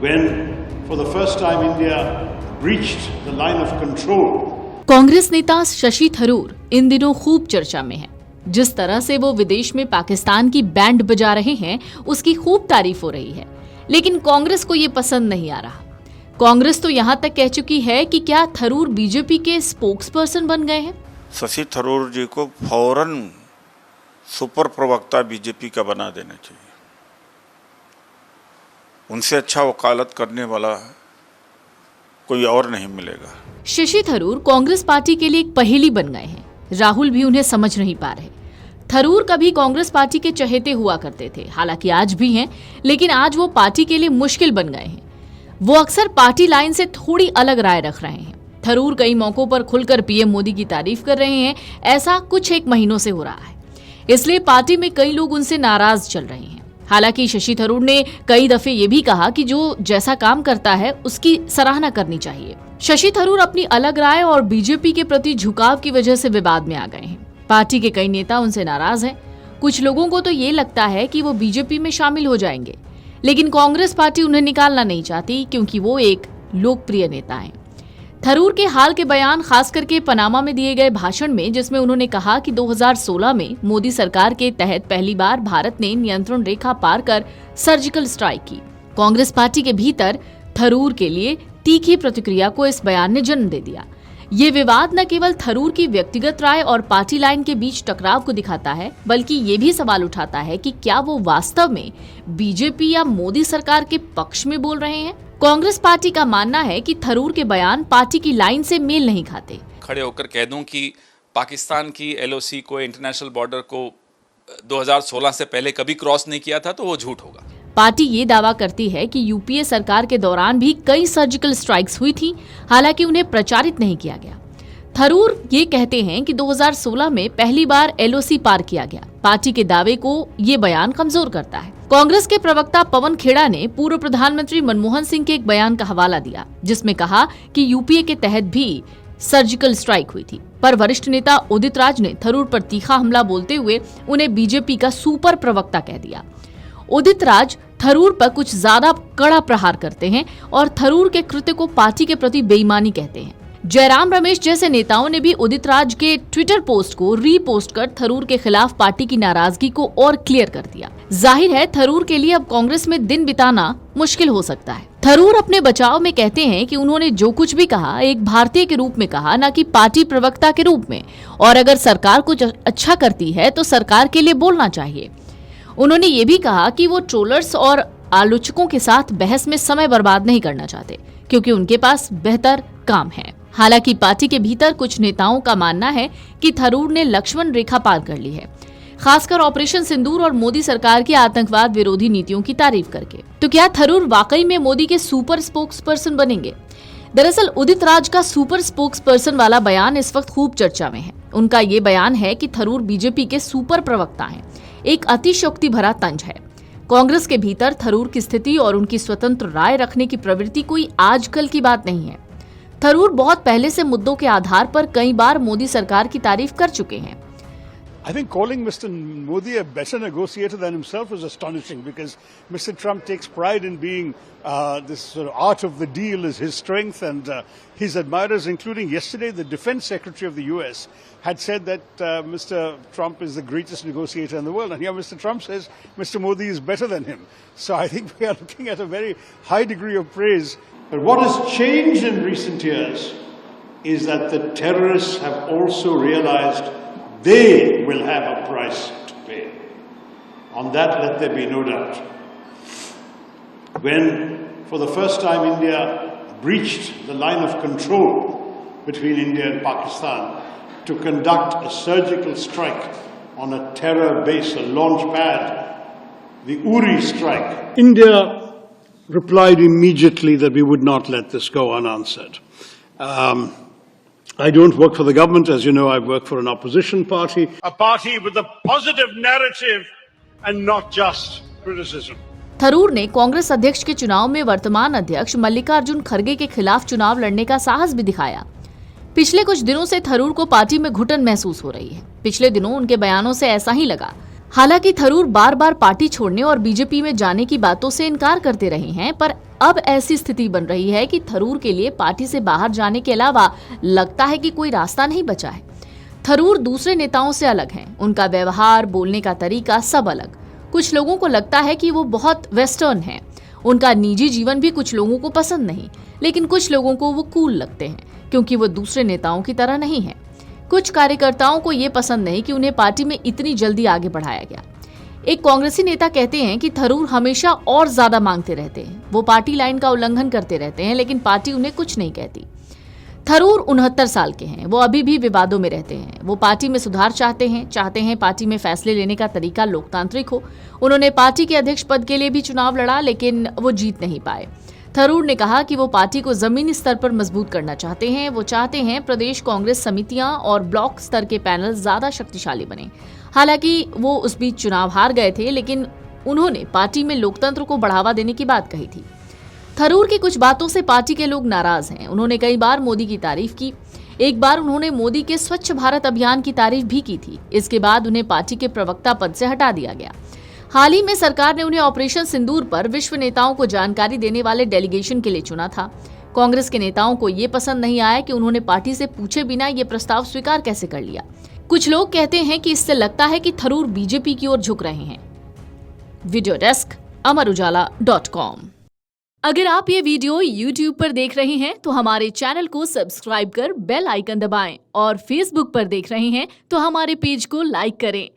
when for the first time India breached the line of control. Congress नेता शशि थरूर इन दिनों खूब चर्चा में हैं। जिस तरह से वो विदेश में पाकिस्तान की बैंड बजा रहे हैं, उसकी खूब तारीफ हो रही है, लेकिन कांग्रेस को ये पसंद नहीं आ रहा। कांग्रेस तो यहाँ तक कह चुकी है कि क्या थरूर बीजेपी के स्पोक्स पर्सन बन गए हैं। शशि थरूर जी को फौरन सुपर प्रवक्ता बीजेपी का बना देना चाहिए। उनसे अच्छा वकालत करने वाला कोई और नहीं मिलेगा। शशि थरूर कांग्रेस पार्टी के लिए एक पहेली बन गए हैं। राहुल भी उन्हें समझ नहीं पा रहे। थरूर कभी कांग्रेस पार्टी के चहेते हुआ करते थे, हालांकि आज भी हैं, लेकिन आज वो पार्टी के लिए मुश्किल बन गए हैं। वो अक्सर पार्टी लाइन से थोड़ी अलग राय रख रहे हैं। थरूर कई मौकों पर खुलकर पीएम मोदी की तारीफ कर रहे हैं। ऐसा कुछ एक महीनों से हो रहा है, इसलिए पार्टी में कई लोग उनसे नाराज चल रहे हैं। हालांकि शशि थरूर ने कई दफे ये भी कहा कि जो जैसा काम करता है उसकी सराहना करनी चाहिए। शशि थरूर अपनी अलग राय और बीजेपी के प्रति झुकाव की वजह से विवाद में आ गए हैं। पार्टी के कई नेता उनसे नाराज हैं। कुछ लोगों को तो ये लगता है कि वो बीजेपी में शामिल हो जाएंगे, लेकिन कांग्रेस पार्टी उन्हें निकालना नहीं चाहती क्योंकि वो एक लोकप्रिय नेता हैं। थरूर के हाल के बयान, खास करके पनामा में दिए गए भाषण में, जिसमें उन्होंने कहा कि 2016 में मोदी सरकार के तहत पहली बार भारत ने नियंत्रण रेखा पार कर सर्जिकल स्ट्राइक की। कांग्रेस पार्टी के भीतर थरूर के लिए तीखी प्रतिक्रिया को इस बयान ने जन्म दे दिया। ये विवाद न केवल थरूर की व्यक्तिगत राय और पार्टी लाइन के बीच टकराव को दिखाता है, बल्कि ये भी सवाल उठाता है कि क्या वो वास्तव में बीजेपी या मोदी सरकार के पक्ष में बोल रहे हैं। कांग्रेस पार्टी का मानना है कि थरूर के बयान पार्टी की लाइन से मेल नहीं खाते। खड़े होकर कह दूं कि पाकिस्तान की एलओसी को, इंटरनेशनल बॉर्डर को 2016 से पहले कभी क्रॉस नहीं किया था, तो वो झूठ होगा। पार्टी ये दावा करती है कि यूपीए सरकार के दौरान भी कई सर्जिकल स्ट्राइक्स हुई थी, हालांकि उन्हें प्रचारित नहीं किया गया। थरूर ये कहते हैं कि 2016 में पहली बार एलओसी पार किया गया। पार्टी के दावे को ये बयान कमजोर करता है। कांग्रेस के प्रवक्ता पवन खेड़ा ने पूर्व प्रधानमंत्री मनमोहन सिंह के एक बयान का हवाला दिया, जिसमें कहा कि यूपीए के तहत भी सर्जिकल स्ट्राइक हुई थी, पर वरिष्ठ नेता उदित राज ने थरूर पर तीखा हमला बोलते हुए उन्हें बीजेपी का सुपर प्रवक्ता कह दिया। उदित राज थरूर पर कुछ ज्यादा कड़ा प्रहार करते हैं और थरूर के कृत्य को पार्टी के प्रति बेईमानी कहते हैं। जयराम रमेश जैसे नेताओं ने भी उदित राज के ट्विटर पोस्ट को रीपोस्ट कर थरूर के खिलाफ पार्टी की नाराजगी को और क्लियर कर दिया। जाहिर है थरूर के लिए अब कांग्रेस में दिन बिताना मुश्किल हो सकता है। थरूर अपने बचाव में कहते हैं कि उन्होंने जो कुछ भी कहा एक भारतीय के रूप में कहा, न कि पार्टी प्रवक्ता के रूप में, और अगर सरकार कुछ अच्छा करती है तो सरकार के लिए बोलना चाहिए। उन्होंने ये भी कहा कि वो ट्रोलर्स और आलोचकों के साथ बहस में समय बर्बाद नहीं करना चाहते, क्योंकि उनके पास बेहतर काम है। हालांकि पार्टी के भीतर कुछ नेताओं का मानना है कि थरूर ने लक्ष्मण रेखा पार कर ली है, खासकर ऑपरेशन सिंदूर और मोदी सरकार की आतंकवाद विरोधी नीतियों की तारीफ करके। तो क्या थरूर वाकई में मोदी के सुपर स्पोक्स पर्सन बनेंगे? दरअसल उदित राज का सुपर स्पोक्स पर्सन वाला बयान इस वक्त खूब चर्चा में है। उनका ये बयान है कि थरूर बीजेपी के सुपर प्रवक्ता हैं। एक अतिशयोक्ति भरा तंज है। कांग्रेस के भीतर थरूर की स्थिति और उनकी स्वतंत्र राय रखने की प्रवृत्ति कोई आजकल की बात नहीं है। थरूर बहुत पहले से मुद्दों के आधार पर कई बार मोदी सरकार की तारीफ कर चुके हैं। I think calling Mr. Modi a better negotiator than himself is astonishing, because Mr. Trump takes pride in being this sort of art of the deal is his strength, and his admirers, including yesterday the Defense Secretary of the US, had said that Mr. Trump is the greatest negotiator in the world, and here Mr. Trump says Mr. Modi is better than him. So I think we are looking at a very high degree of praise. But what has changed in recent years is that the terrorists have also realized they will have a price to pay. On that, let there be no doubt. When, for the first time, India breached the line of control between India and Pakistan to conduct a surgical strike on a terror base, a launch pad, the Uri strike, India replied immediately that we would not let this go unanswered. I don't work for the government, as you know. I work for an opposition party. A party with a positive narrative and not just criticism. Tharoor ने कांग्रेस अध्यक्ष के चुनाव में वर्तमान अध्यक्ष मल्लिकार्जुन खड़गे के खिलाफ चुनाव लड़ने का साहस भी दिखाया। पिछले कुछ दिनों से थरूर को पार्टी में घुटन महसूस हो रही है। पिछले दिनों उनके बयानों से ऐसा ही लगा। हालांकि थरूर बार बार पार्टी छोड़ने और बीजेपी में जाने की बातों से इनकार करते रहे हैं, पर अब ऐसी स्थिति बन रही है कि थरूर के लिए पार्टी से बाहर जाने के अलावा लगता है कि कोई रास्ता नहीं बचा है। थरूर दूसरे नेताओं से अलग हैं, उनका व्यवहार, बोलने का तरीका सब अलग। कुछ लोगों को लगता है कि वो बहुत वेस्टर्न हैं। उनका निजी जीवन भी कुछ लोगों को पसंद नहीं, लेकिन कुछ लोगों को वो कूल लगते हैं क्योंकि वो दूसरे नेताओं की तरह नहीं है। कुछ कार्यकर्ताओं को ये पसंद नहीं कि उन्हें पार्टी में इतनी जल्दी आगे बढ़ाया गया। एक कांग्रेसी नेता कहते हैं कि थरूर हमेशा और ज्यादा मांगते रहते हैं, वो पार्टी लाइन का उल्लंघन करते रहते हैं, लेकिन पार्टी उन्हें कुछ नहीं कहती। थरूर 69 साल के हैं, वो अभी भी विवादों में रहते हैं। वो पार्टी में सुधार चाहते हैं पार्टी में फैसले लेने का तरीका लोकतांत्रिक हो। उन्होंने पार्टी के अध्यक्ष पद के लिए भी चुनाव लड़ा, लेकिन वो जीत नहीं पाए। थरूर ने कहा कि वो पार्टी को जमीनी स्तर पर मजबूत करना चाहते हैं। वो चाहते हैं प्रदेश कांग्रेस समितियां और ब्लॉक स्तर के पैनल ज्यादा शक्तिशाली बने। हालांकि वो उस बीच चुनाव हार गए थे, लेकिन उन्होंने पार्टी में लोकतंत्र को बढ़ावा देने की बात कही थी। थरूर की कुछ बातों से पार्टी के लोग नाराज हैं। उन्होंने कई बार मोदी की तारीफ की। एक बार उन्होंने मोदी के स्वच्छ भारत अभियान की तारीफ भी की थी। इसके बाद उन्हें पार्टी के प्रवक्ता पद से हटा दिया गया। हाल ही में सरकार ने उन्हें ऑपरेशन सिंदूर पर विश्व नेताओं को जानकारी देने वाले डेलीगेशन के लिए चुना था। कांग्रेस के नेताओं को ये पसंद नहीं आया कि उन्होंने पार्टी से पूछे बिना ये प्रस्ताव स्वीकार कैसे कर लिया। कुछ लोग कहते हैं कि इससे लगता है कि थरूर बीजेपी की ओर झुक रहे हैं। Video desk amarujala.com। अगर आप ये वीडियो YouTube पर देख रहे हैं तो हमारे चैनल को सब्सक्राइब कर बेल आइकन दबाएं, और Facebook पर देख रहे हैं तो हमारे पेज को लाइक करें।